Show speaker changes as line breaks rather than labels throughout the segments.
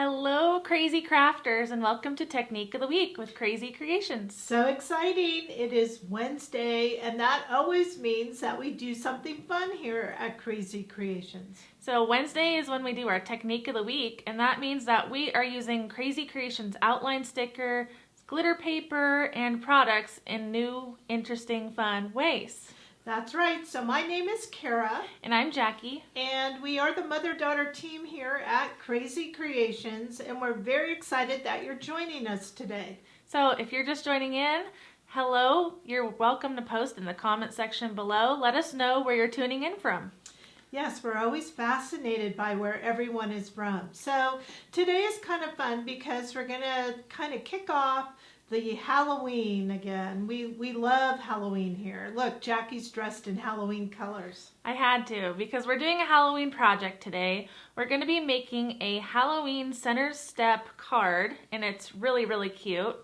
Hello, Krazy Crafters, and welcome to Technique of the Week with Krazy Kreations.
So exciting. It is Wednesday, and that always means that we do something fun here at Krazy Kreations.
So Wednesday is when we do our Technique of the Week, and that means that we are using Krazy Kreations outline sticker, glitter paper, and products in new, interesting, fun ways.
That's right. So my name is Kara.
And I'm Jackie.
And we are the mother-daughter team here at Krazy Kreations, and we're very excited that you're joining us today.
So if you're just joining in, hello, you're welcome to post in the comment section below. Let us know where you're tuning in from.
Yes, we're always fascinated by where everyone is from. So today is kind of fun because we're going to kind of kick off the Halloween again. We love Halloween here. Look, Jackie's dressed in Halloween colors.
I had to because we're doing a Halloween project today. We're going to be making a Halloween center step card, and it's really, really cute.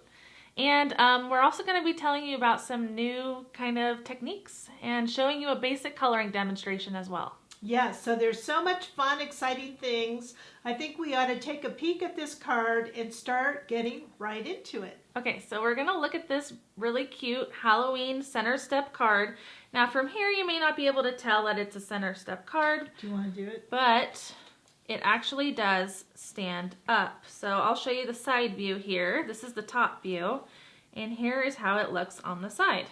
And we're also going to be telling you about some new kind of techniques and showing you a basic coloring demonstration as well.
Yes, so there's so much fun, exciting things. I think we ought to take a peek at this card and start getting right into it.
Okay, so we're going to look at this really cute Halloween center step card. Now from here you may not be able to tell that it's a center step card.
Do you want to do it?
But it actually does stand up. So I'll show you the side view here. This is the top view, and here is how it looks on the side.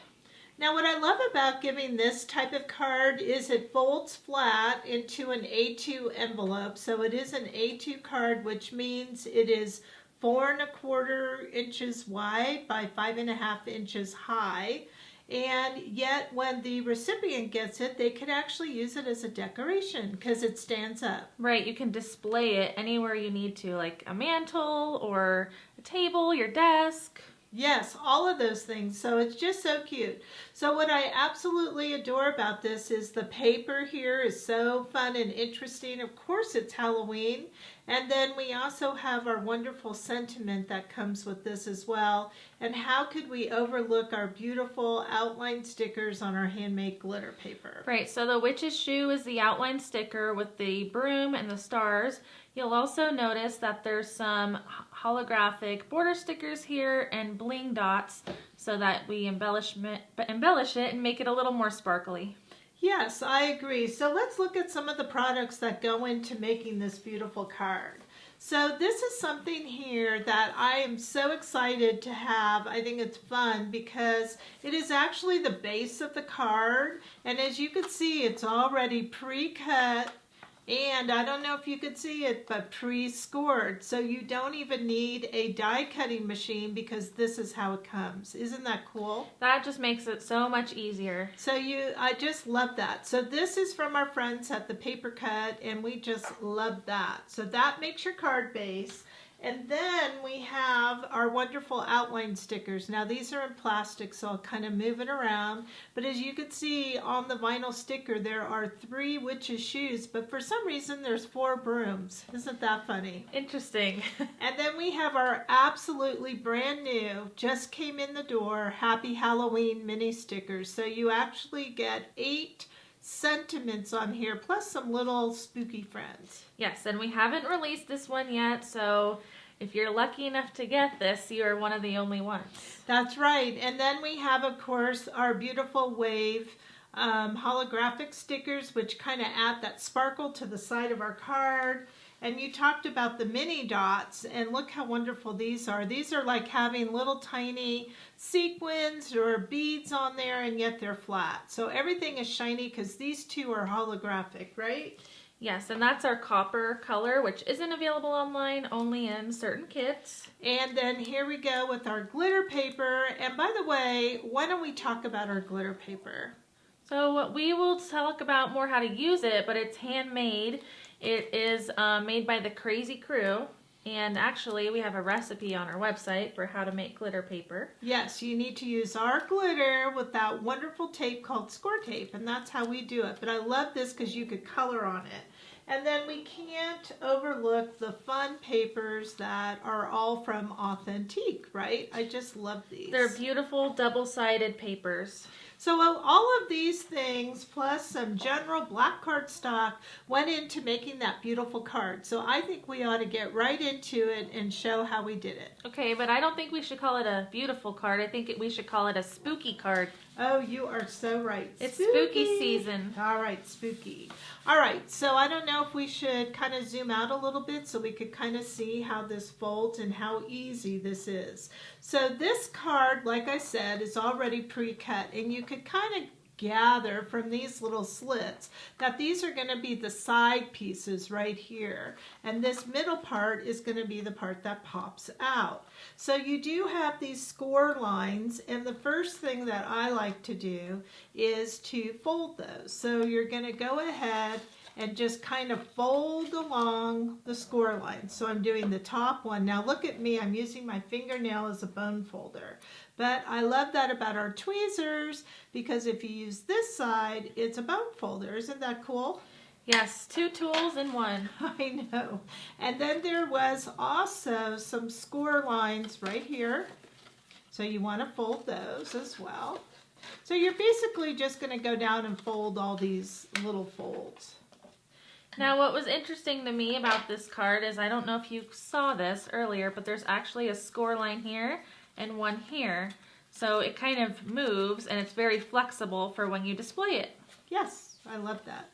Now what I love about giving this type of card is it folds flat into an A2 envelope. So it is an A2 card, which means it is 4 1/4 inches wide by 5 1/2 inches high. And yet when the recipient gets it, they could actually use it as a decoration because it stands up.
Right, you can display it anywhere you need to, like a mantle or a table, your desk.
Yes, all of those things. So it's just so cute. So what I absolutely adore about this is the paper here is so fun and interesting. Of course, it's Halloween. And then we also have our wonderful sentiment that comes with this as well. And how could we overlook our beautiful outline stickers on our handmade glitter paper?
Right, so the witch's shoe is the outline sticker with the broom and the stars. You'll also notice that there's some holographic border stickers here and bling dots so that we embellish it and make it a little more sparkly.
Yes, I agree. So let's look at some of the products that go into making this beautiful card. So this is something here that I am so excited to have. I think it's fun because it is actually the base of the card. And as you can see, it's already pre-cut. And I don't know if you could see it, but pre-scored. So you don't even need a die cutting machine because this is how it comes. Isn't that cool?
That just makes it so much easier.
So I just love that. So this is from our friends at the Paper Cut, and we just love that. So that makes your card base. And then we have our wonderful outline stickers. Now these are in plastic, so I'll kind of move it around. But as you can see on the vinyl sticker, there are 3 witches' shoes, but for some reason there's 4 brooms. Isn't that funny?
Interesting.
And then we have our absolutely brand new, just came in the door, Happy Halloween mini stickers. So you actually get 8 sentiments on here, plus some little spooky friends.
Yes, and we haven't released this one yet, so if you're lucky enough to get this, you are one of the only ones.
That's right. And then we have, of course, our beautiful wave holographic stickers, which kind of add that sparkle to the side of our card. And you talked about the mini dots, and look how wonderful these are. These are like having little tiny sequins or beads on there, and yet they're flat. So everything is shiny because these two are holographic, right?
Yes, and that's our copper color, which isn't available online, only in certain kits.
And then here we go with our glitter paper. And by the way, why don't we talk about our glitter paper?
So we will talk about more how to use it, but it's handmade. It is made by the Krazy Crew, and actually we have a recipe on our website for how to make glitter paper.
Yes, you need to use our glitter with that wonderful tape called score tape, and that's how we do it. But I love this because you could color on it. And then we can't overlook the fun papers that are all from Authentique, right? I just love these.
They're beautiful double-sided papers.
So all of these things plus some general black cardstock went into making that beautiful card. So I think we ought to get right into it and show how we did it.
Okay, but I don't think we should call it a beautiful card. I think we should call it a spooky card.
Oh, you are so right.
It's spooky season.
All right, spooky. All right, so I don't know if we should kind of zoom out a little bit so we could kind of see how this folds and how easy this is. So this card, like I said, is already pre-cut, and you could kind of gather from these little slits that these are going to be the side pieces right here, and this middle part is going to be the part that pops out. So you do have these score lines, and the first thing that I like to do is to fold those. So you're going to go ahead and just kind of fold along the score line. So I'm doing the top one. Now look at me, I'm using my fingernail as a bone folder. But I love that about our tweezers, because if you use this side, it's a bone folder. Isn't that cool?
Yes, 2 tools in 1.
I know. And then there was also some score lines right here. So you want to fold those as well. So you're basically just going to go down and fold all these little folds.
Now, what was interesting to me about this card is, I don't know if you saw this earlier, but there's actually a score line here and one here. So it kind of moves, and it's very flexible for when you display it.
Yes, I love that.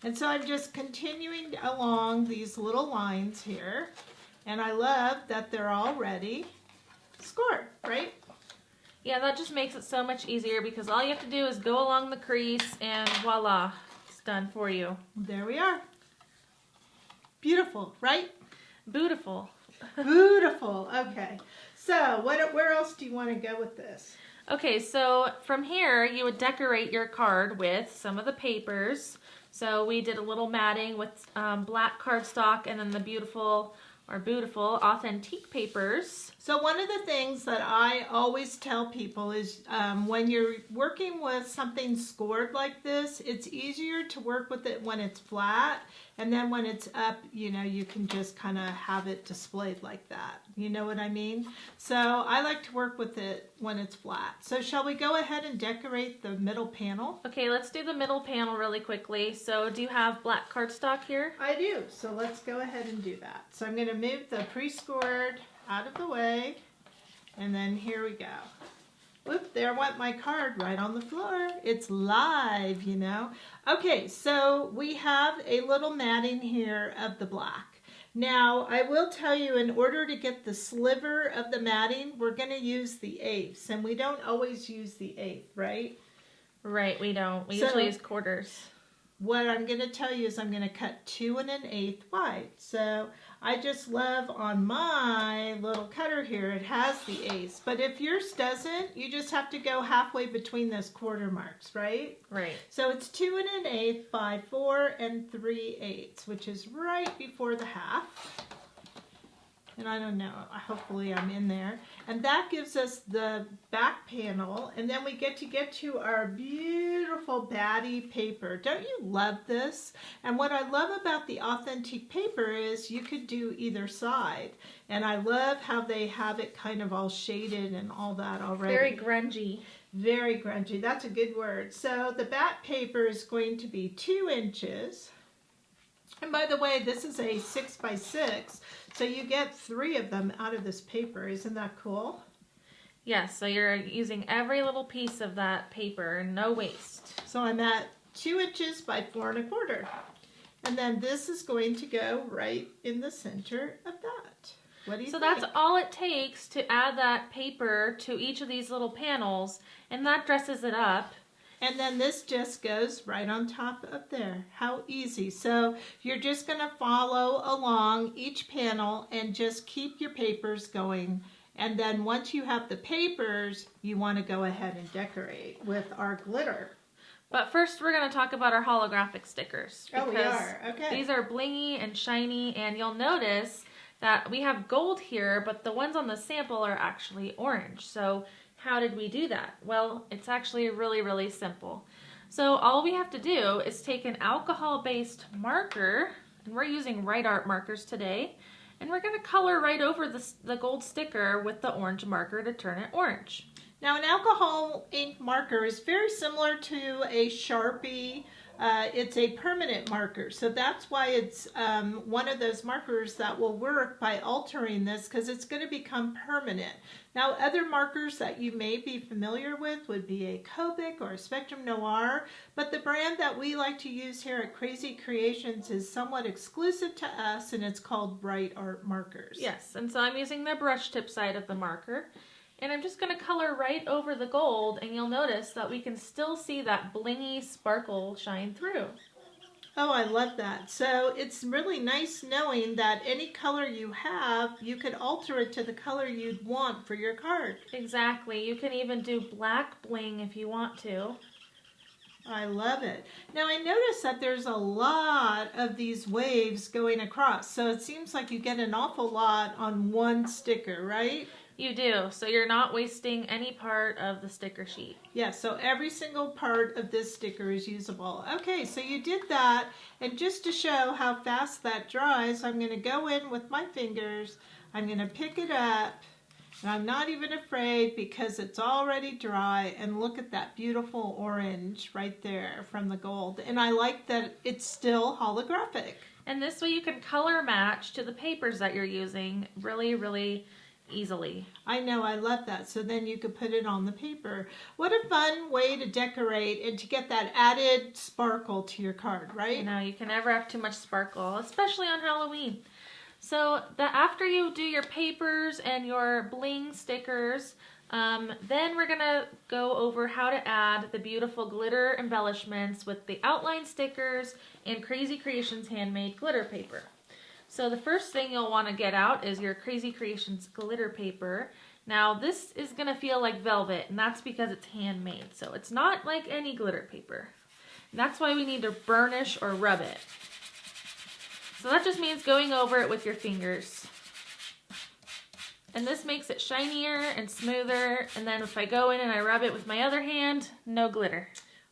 And so I'm just continuing along these little lines here. And I love that they're already scored, right?
Yeah, that just makes it so much easier, because all you have to do is go along the crease and voila, it's done for you.
There we are. Beautiful, right?
Beautiful.
Beautiful. Okay. So where else do you want to go with this?
Okay, so from here you would decorate your card with some of the papers. So we did a little matting with black cardstock, and then the beautiful authentic papers.
So one of the things that I always tell people is when you're working with something scored like this, it's easier to work with it when it's flat, and then when it's up, you know, you can just kind of have it displayed like that. You know what I mean? So I like to work with it when it's flat. So shall we go ahead and decorate the middle panel?
Okay, let's do the middle panel really quickly. So do you have black cardstock here?
I do. So let's go ahead and do that. So I'm going to move the pre-scored out of the way, and then here we go. Whoop, there went my card right on the floor. It's live, you know. Okay, so we have a little matting here of the black. Now, I will tell you, in order to get the sliver of the matting, we're going to use the eighths, and we don't always use the eighth, right?
Right, we don't. We usually use quarters.
What I'm going to tell you is I'm going to cut 2 1/8 wide. So I just love on my little cutter here, it has the eighths. But if yours doesn't, you just have to go halfway between those quarter marks, right?
Right.
So it's 2 1/8 by 4 3/8, which is right before the half. And I don't know, hopefully I'm in there. And that gives us the back panel, and then we get to our beautiful batty paper. Don't you love this? And what I love about the authentic paper is you could do either side. And I love how they have it kind of all shaded and all that already.
Very grungy.
Very grungy, that's a good word. So the back paper is going to be 2 inches. And by the way, this is a 6 by 6, so you get 3 of them out of this paper. Isn't that cool?
Yes, so you're using every little piece of that paper, no waste.
So I'm at 2 inches by 4 1/4. And then this is going to go right in the center of that. What do you think?
So that's all it takes to add that paper to each of these little panels, and that dresses it up.
And then this just goes right on top of there. How easy. So you're just going to follow along each panel and just keep your papers going. And then once you have the papers, you want to go ahead and decorate with our glitter.
But first we're going to talk about our holographic stickers.
Oh, we are. Okay.
These are blingy and shiny, and you'll notice that we have gold here, but the ones on the sample are actually orange. So how did we do that? Well, it's actually really, really simple. So all we have to do is take an alcohol-based marker, and we're using Right Art markers today, and we're going to color right over the gold sticker with the orange marker to turn it orange.
Now, an alcohol ink marker is very similar to a Sharpie. It's a permanent marker, so that's why it's one of those markers that will work by altering this, because it's going to become permanent. Now, other markers that you may be familiar with would be a Copic or a Spectrum Noir, but the brand that we like to use here at Krazy Kreations is somewhat exclusive to us, and it's called Bright Art Markers.
Yes, and so I'm using the brush tip side of the marker. And I'm just going to color right over the gold, and you'll notice that we can still see that blingy sparkle shine through.
Oh, I love that. So it's really nice knowing that any color you have, you could alter it to the color you'd want for your card.
Exactly. You can even do black bling if you want to.
I love it. Now I notice that there's a lot of these waves going across, so it seems like you get an awful lot on one sticker, right?
You do, so you're not wasting any part of the sticker sheet.
Yes, so every single part of this sticker is usable. Okay, so you did that, and just to show how fast that dries, I'm going to go in with my fingers, I'm going to pick it up, and I'm not even afraid because it's already dry, and look at that beautiful orange right there from the gold. And I like that it's still holographic.
And this way you can color match to the papers that you're using really easily.
I know, I love that. So then you could put it on the paper. What a fun way to decorate and to get that added sparkle to your card, right?
No, you can never have too much sparkle, especially on Halloween. So after you do your papers and your bling stickers, then we're gonna go over how to add the beautiful glitter embellishments with the outline stickers and Krazy Kreations handmade glitter paper. So the first thing you'll want to get out is your Krazy Kreations glitter paper. Now this is going to feel like velvet, and that's because it's handmade. So it's not like any glitter paper. And that's why we need to burnish or rub it. So that just means going over it with your fingers. And this makes it shinier and smoother. And then if I go in and I rub it with my other hand, no glitter.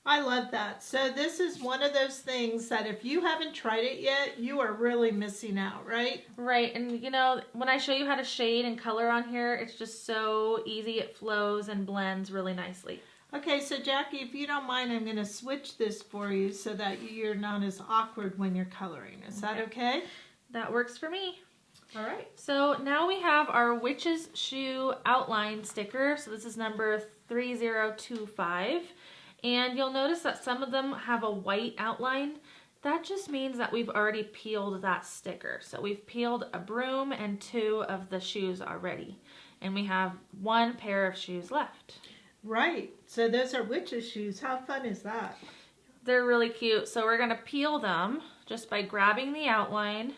I love that. So this is one of those things that if you haven't tried it yet, you are really missing out, right?
Right, and you know, when I show you how to shade and color on here, it's just so easy. It flows and blends really nicely.
Okay, so Jackie, if you don't mind, I'm going to switch this for you so that you're not as awkward when you're coloring. Is that okay?
That works for me.
All right.
So now we have our Witch's Shoe outline sticker. So this is number 3025. And you'll notice that some of them have a white outline. That just means that we've already peeled that sticker. So we've peeled a broom and 2 of the shoes already. And we have 1 pair of shoes left.
Right. So those are witch's shoes. How fun is that?
They're really cute. So we're going to peel them just by grabbing the outline.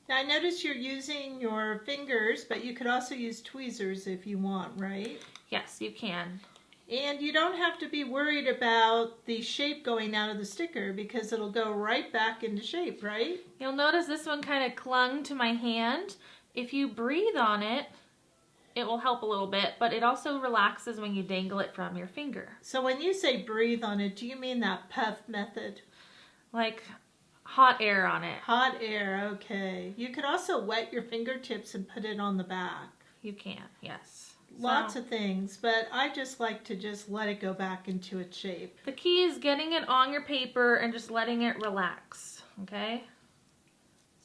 Now I notice you're using your fingers, but you could also use tweezers if you want, right?
Yes, you can.
And you don't have to be worried about the shape going out of the sticker because it'll go right back into shape, right?
You'll notice this one kind of clung to my hand. If you breathe on it, it will help a little bit, but it also relaxes when you dangle it from your finger.
So when you say breathe on it, do you mean that puff method?
Like hot air on it.
Hot air, okay. You could also wet your fingertips and put it on the back.
You can, yes.
Lots of things, but I just like to just let it go back into its shape.
The key is getting it on your paper and just letting it relax, okay?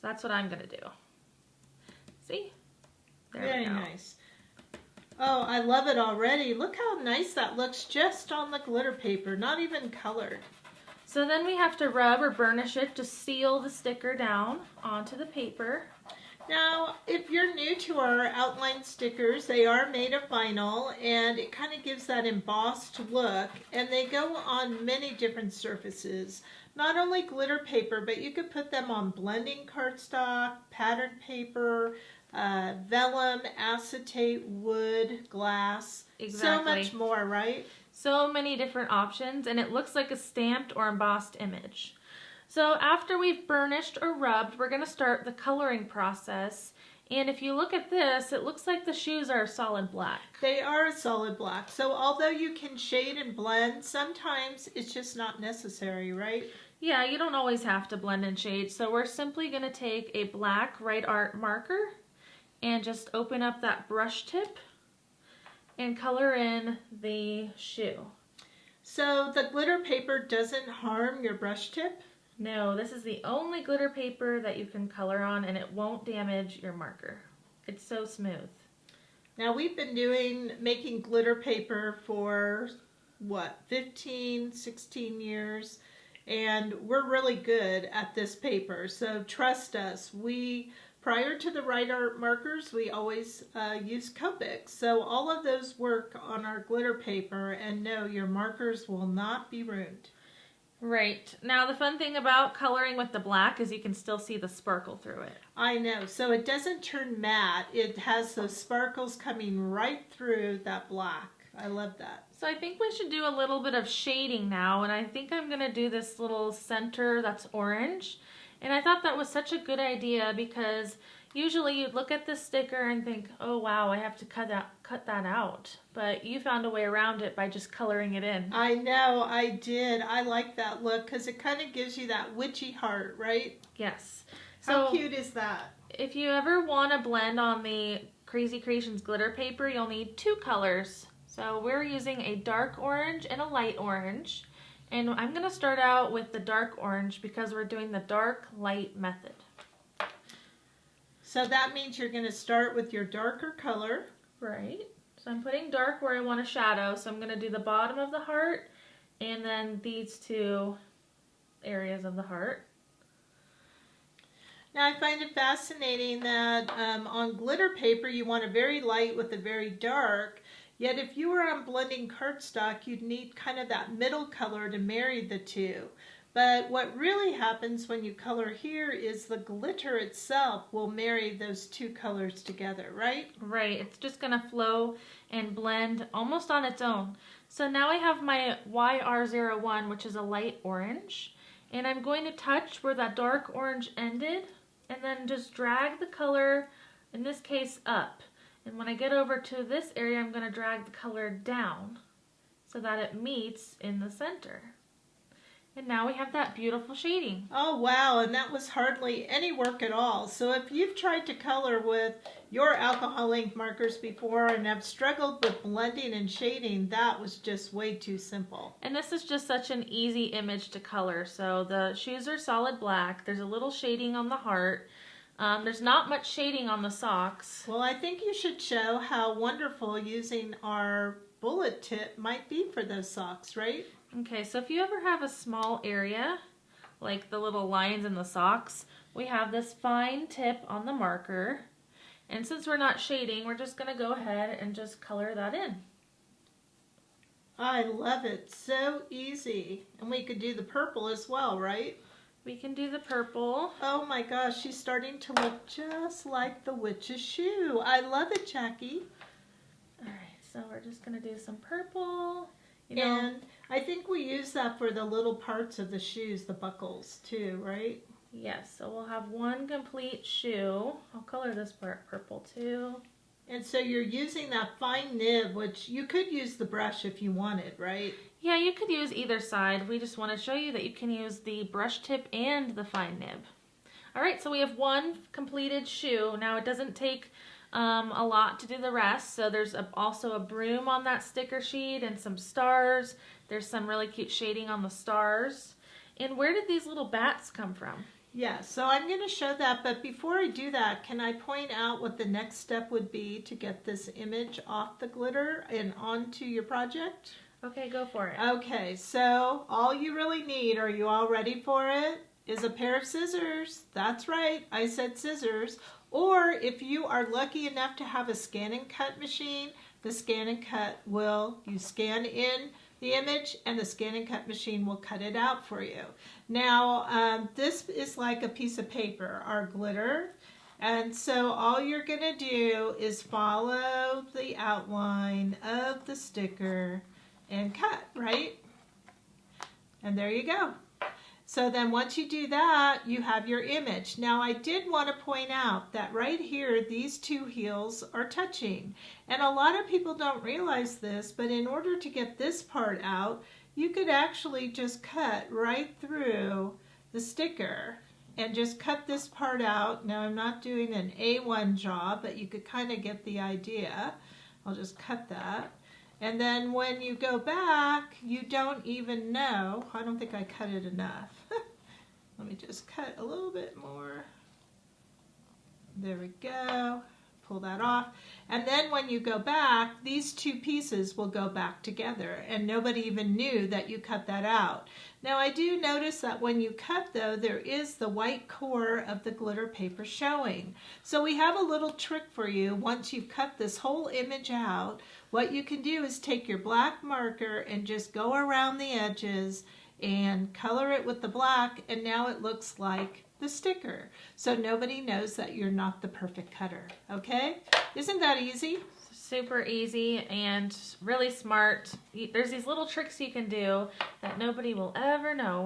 So that's what I'm going to do. See? There we go.
Very nice. Oh, I love it already. Look how nice that looks just on the glitter paper, not even colored.
So then we have to rub or burnish it to seal the sticker down onto the paper.
Now, if you're new to our outline stickers, they are made of vinyl, and it kind of gives that embossed look, and they go on many different surfaces. Not only glitter paper, but you could put them on blending cardstock, pattern paper, vellum, acetate, wood, glass,
Exactly.
So much more, right?
So many different options, and it looks like a stamped or embossed image. So after we've burnished or rubbed, we're going to start the coloring process. And if you look at this, it looks like the shoes are solid black.
They are a solid black. So although you can shade and blend, sometimes it's just not necessary, right?
Yeah, you don't always have to blend and shade. So we're simply going to take a black Bright Art marker and just open up that brush tip and color in the shoe.
So the glitter paper doesn't harm your brush tip?
No, this is the only glitter paper that you can color on, and it won't damage your marker. It's so smooth.
Now we've been making glitter paper for what, 15, 16 years, and we're really good at this paper. So trust us. Prior to the Right Art markers, we always use Copic. So all of those work on our glitter paper, and no, your markers will not be ruined.
Right. Now the fun thing about coloring with the black is you can still see the sparkle through it.
I know. So it doesn't turn matte. It has those sparkles coming right through that black. I love that.
So I think we should do a little bit of shading now, and I think I'm going to do this little center that's orange. And I thought that was such a good idea because usually you'd look at this sticker and think, oh wow, I have to cut that out. But you found a way around it by just coloring it in.
I know, I did. I like that look because it kind of gives you that witchy heart, right?
Yes.
How cute is that?
If you ever want to blend on the Krazy Kreations glitter paper, you'll need 2 colors. So we're using a dark orange and a light orange. And I'm going to start out with the dark orange because we're doing the dark light method.
So that means you're going to start with your darker color.
Right. So I'm putting dark where I want a shadow. So I'm going to do the bottom of the heart and then these 2 areas of the heart.
Now I find it fascinating that on glitter paper you want a very light with a very dark. Yet if you were on blending cardstock, you'd need kind of that middle color to marry the 2. But what really happens when you color here is the glitter itself will marry those 2 colors together, right?
Right. It's just going to flow and blend almost on its own. So now I have my YR01, which is a light orange. And I'm going to touch where that dark orange ended and then just drag the color, in this case, up. And when I get over to this area, I'm going to drag the color down so that it meets in the center. And now we have that beautiful shading.
Oh wow, and that was hardly any work at all. So if you've tried to color with your alcohol ink markers before and have struggled with blending and shading, that was just way too simple.
And this is just such an easy image to color. So the shoes are solid black. There's a little shading on the heart. There's not much shading on the socks.
Well, I think you should show how wonderful using our bullet tip might be for those socks, right?
Okay, so if you ever have a small area, like the little lines in the socks, we have this fine tip on the marker. And since we're not shading, we're just going to go ahead and just color that in.
I love it. So easy. And we could do the purple as well, right?
We can do the purple.
Oh my gosh, she's starting to look just like the witch's shoe. I love it, Jackie.
All right, so we're just going to do some purple.
And I think we use that for the little parts of the shoes, the buckles too, right?
Yes, so we'll have one complete shoe. I'll color this part purple too.
And so you're using that fine nib, which you could use the brush if you wanted, right?
Yeah, you could use either side. We just want to show you that you can use the brush tip and the fine nib. All right, so we have one completed shoe. Now it doesn't take a lot to do the rest. So there's also a broom on that sticker sheet and some stars. There's some really cute shading on the stars. And where did these little bats come from?
Yeah, so I'm going to show that, but before I do that, can I point out what the next step would be to get this image off the glitter and onto your project?
Okay, go for it.
Okay, so all you really need, are you all ready for it, is a pair of scissors. That's right, I said scissors. Or if you are lucky enough to have a scan and cut machine, the scan and cut you scan in the image and the scan and cut machine will cut it out for you. Now, this is like a piece of paper, our glitter. And so all you're going to do is follow the outline of the sticker and cut, right? And there you go. So then once you do that, you have your image. Now I did want to point out that right here, these 2 heels are touching. And a lot of people don't realize this, but in order to get this part out, you could actually just cut right through the sticker and just cut this part out. Now I'm not doing an A1 job, but you could kind of get the idea. I'll just cut that. And then when you go back, you don't even know. I don't think I cut it enough. Let me just cut a little bit more. There we go. Pull that off. And then when you go back, these two pieces will go back together, and nobody even knew that you cut that out. Now I do notice that when you cut, though, there is the white core of the glitter paper showing. So we have a little trick for you. Once you've cut this whole image out, what you can do is take your black marker and just go around the edges and color it with the black, and now it looks like the sticker. So nobody knows that you're not the perfect cutter, okay? Isn't that easy?
Super easy and really smart. There's these little tricks you can do that nobody will ever know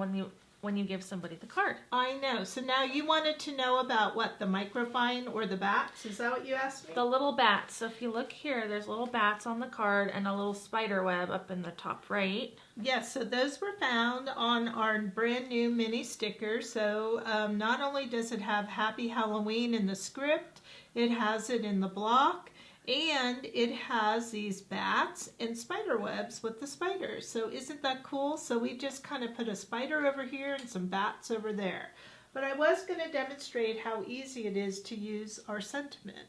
when you give somebody the card.
I know. So now you wanted to know about what, the microfine or the bats? Is that what you asked me?
The little bats. So if you look here, there's little bats on the card and a little spider web up in the top right.
Yes, so those were found on our brand new mini sticker. So not only does it have Happy Halloween in the script, it has it in the block, and it has these bats and spider webs with the spiders. So isn't that cool? So we just kind of put a spider over here and some bats over there. But I was going to demonstrate how easy it is to use our sentiment.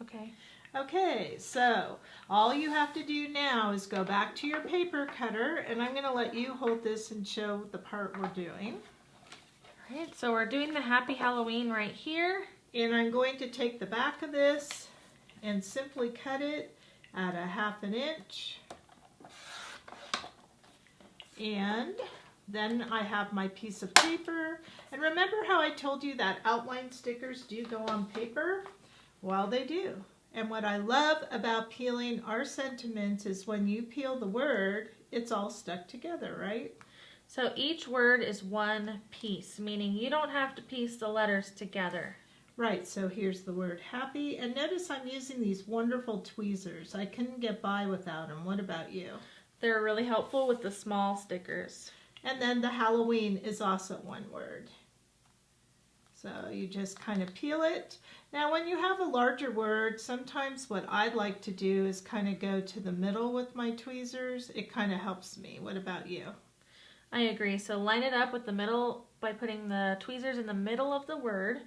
Okay.
Okay, so all you have to do now is go back to your paper cutter, and I'm going to let you hold this and show the part we're doing.
All right, so we're doing the Happy Halloween right here.
And I'm going to take the back of this and simply cut it at 1/2 inch. And then I have my piece of paper. And remember how I told you that outline stickers do go on paper? Well, they do. And what I love about peeling our sentiments is when you peel the word, it's all stuck together, right?
So each word is one piece, meaning you don't have to piece the letters together.
Right, so here's the word happy. And notice I'm using these wonderful tweezers. I couldn't get by without them. What about you?
They're really helpful with the small stickers.
And then the Halloween is also one word. So you just kind of peel it. Now when you have a larger word, sometimes what I'd like to do is kind of go to the middle with my tweezers. It kind of helps me. What about you?
I agree. So line it up with the middle by putting the tweezers in the middle of the word,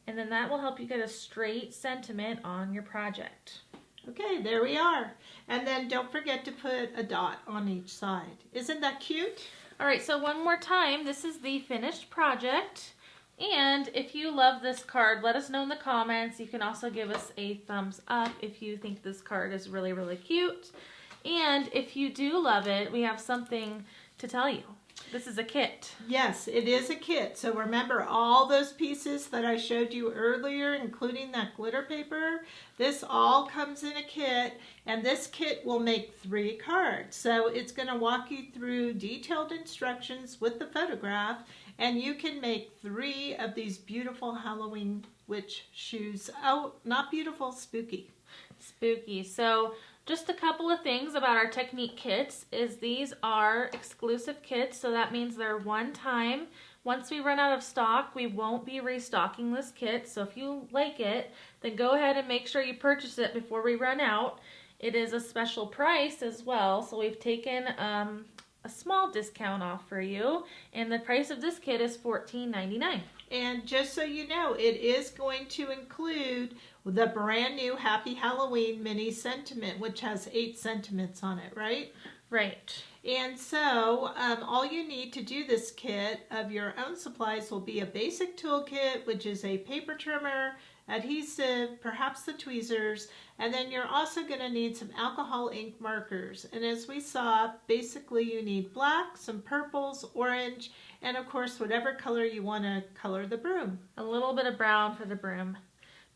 and then that will help you get a straight sentiment on your project.
Okay, there we are. And then don't forget to put a dot on each side. Isn't that cute?
All right, so one more time, this is the finished project. And if you love this card, let us know in the comments. You can also give us a thumbs up if you think this card is really, really cute. And if you do love it, we have something to tell you. This is a kit.
Yes, it is a kit. So remember all those pieces that I showed you earlier, including that glitter paper? This all comes in a kit, and this kit will make 3 cards. So it's going to walk you through detailed instructions with the photograph, and you can make 3 of these beautiful Halloween witch shoes. Oh, not beautiful, spooky.
Spooky. So just a couple of things about our Technique kits is these are exclusive kits, so that means they're one time. Once we run out of stock, we won't be restocking this kit, so if you like it, then go ahead and make sure you purchase it before we run out. It is a special price as well, so we've taken a small discount off for you, and the price of this kit is $14.99.
And just so you know, it is going to include the brand new Happy Halloween mini sentiment, which has 8 sentiments on it, right?
Right.
And so all you need to do this kit of your own supplies will be a basic tool kit, which is a paper trimmer, adhesive, perhaps the tweezers, and then you're also going to need some alcohol ink markers. And as we saw, basically you need black, some purples, orange, and of course whatever color you want to color the broom.
A little bit of brown for the broom.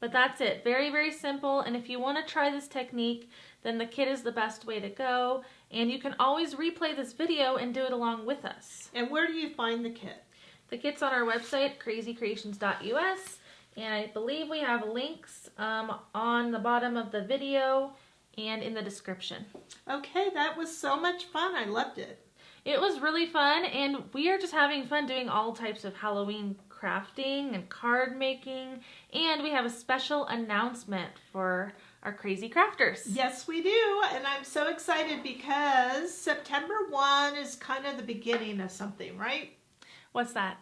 But that's it. Very, very simple. And if you want to try this technique, then the kit is the best way to go. And you can always replay this video and do it along with us.
And where do you find the kit?
The kit's on our website, krazycreations.us. And I believe we have links on the bottom of the video and in the description.
Okay, that was so much fun. I loved it.
It was really fun, and we are just having fun doing all types of Halloween crafting and card making. And we have a special announcement for our Krazy Krafters.
Yes, we do. And I'm so excited because September 1 is kind of the beginning of something, right?
What's that?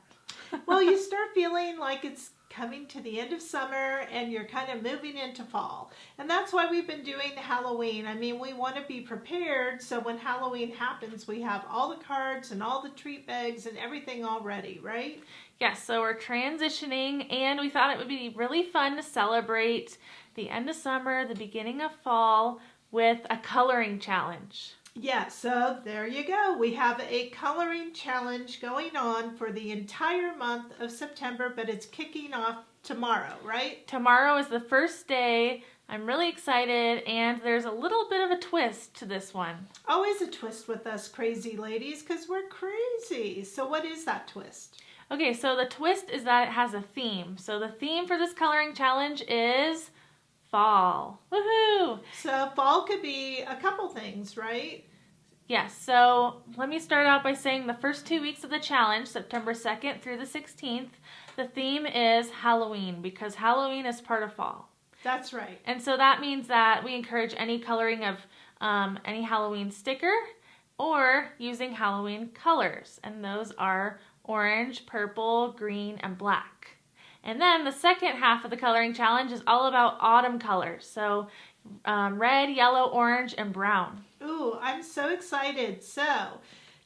Well, you start feeling like it's coming to the end of summer and you're kind of moving into fall. And that's why we've been doing Halloween. I mean, we want to be prepared so when Halloween happens, we have all the cards and all the treat bags and everything all ready, right?
Yes, so we're transitioning and we thought it would be really fun to celebrate the end of summer, the beginning of fall with a coloring challenge.
Yeah, so there you go. We have a coloring challenge going on for the entire month of September, but it's kicking off tomorrow, right?
Tomorrow is the first day. I'm really excited, and there's a little bit of a twist to this one.
Always a twist with us crazy ladies, because we're crazy. So what is that twist?
Okay, so the twist is that it has a theme. So the theme for this coloring challenge is fall. Woohoo!
So fall could be a couple things, right?
Yes, so let me start out by saying the first 2 weeks of the challenge, September 2nd through the 16th, the theme is Halloween because Halloween is part of fall.
That's right.
And so that means that we encourage any coloring of any Halloween sticker or using Halloween colors. And those are orange, purple, green, and black. And then the second half of the coloring challenge is all about autumn colors. So red, yellow, orange, and brown.
Ooh, I'm so excited. So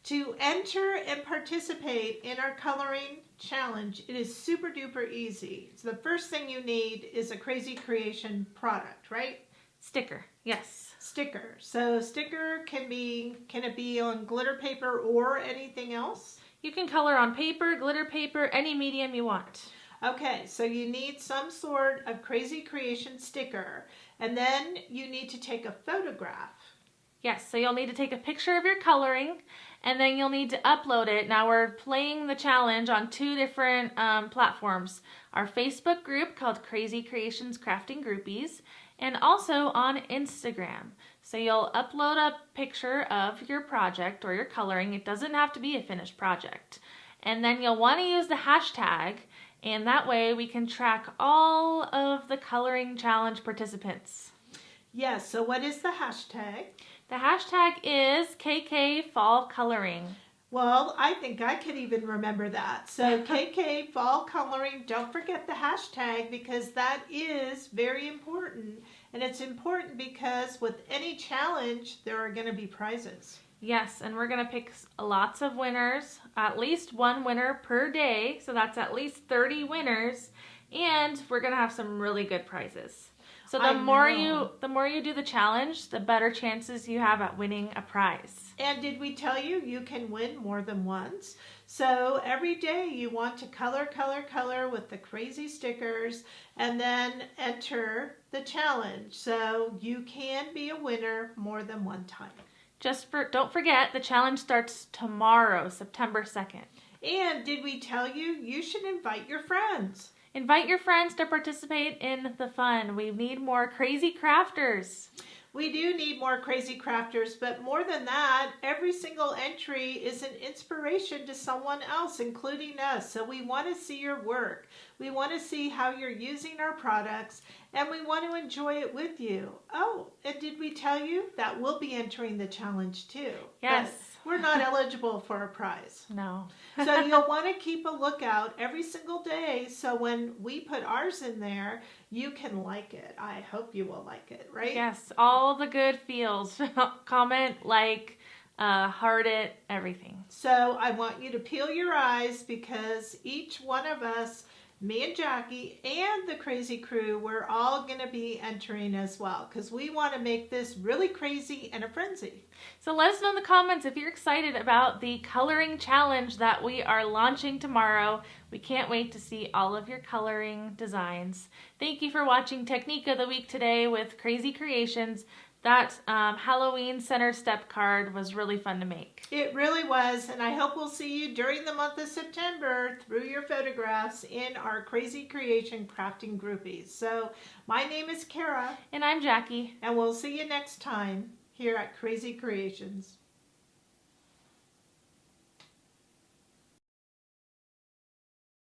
to enter and participate in our coloring challenge, it is super duper easy. So the first thing you need is a Krazy Kreation product, right?
Sticker, yes.
Sticker. So sticker can it be on glitter paper or anything else?
You can color on paper, glitter paper, any medium you want.
Okay, so you need some sort of Krazy Kreation sticker, and then you need to take a photograph.
Yes, so you'll need to take a picture of your coloring, and then you'll need to upload it. Now we're playing the challenge on 2 different platforms. Our Facebook group called Krazy Kreations Crafting Groupies, and also on Instagram. So you'll upload a picture of your project or your coloring. It doesn't have to be a finished project. And then you'll want to use the hashtag, and that way we can track all of the coloring challenge participants.
Yes, so what is the hashtag?
The hashtag is KK Fall Coloring.
Well, I think I could even remember that. So KK Fall Coloring, don't forget the hashtag because that is very important. And it's important because with any challenge, there are going to be prizes.
Yes, and we're going to pick lots of winners, at least 1 winner per day. So that's at least 30 winners. And we're going to have some really good prizes. So the more you do the challenge, the better chances you have at winning a prize.
And did we tell you you can win more than once? So every day you want to color with the Krazy stickers and then enter the challenge. So you can be a winner more than one time.
Don't forget, the challenge starts tomorrow, September 2nd.
And did we tell you you should invite your friends?
Invite your friends to participate in the fun. We need more Krazy Krafters.
We do need more Krazy Krafters, but more than that, every single entry is an inspiration to someone else, including us. So we want to see your work. We want to see how you're using our products, and we want to enjoy it with you. Oh, and did we tell you that we'll be entering the challenge too?
Yes.
But we're not eligible for a prize.
No.
So you'll want to keep a lookout every single day so when we put ours in there, you can like it. I hope you will like it, right?
Yes, all the good feels. Comment, like, heart it, everything.
So I want you to peel your eyes because each one of us, me and Jackie and the Krazy crew, we're all going to be entering as well because we want to make this really crazy and a frenzy.
So let us know in the comments if you're excited about the coloring challenge that we are launching tomorrow. We can't wait to see all of your coloring designs. Thank you for watching Technique of the Week today with Krazy Kreations. That Halloween center step card was really fun to make.
It really was, and I hope we'll see you during the month of September through your photographs in our Krazy Kreation crafting groupies. So my name is Kara.
And I'm Jackie.
And we'll see you next time here at Krazy Kreations.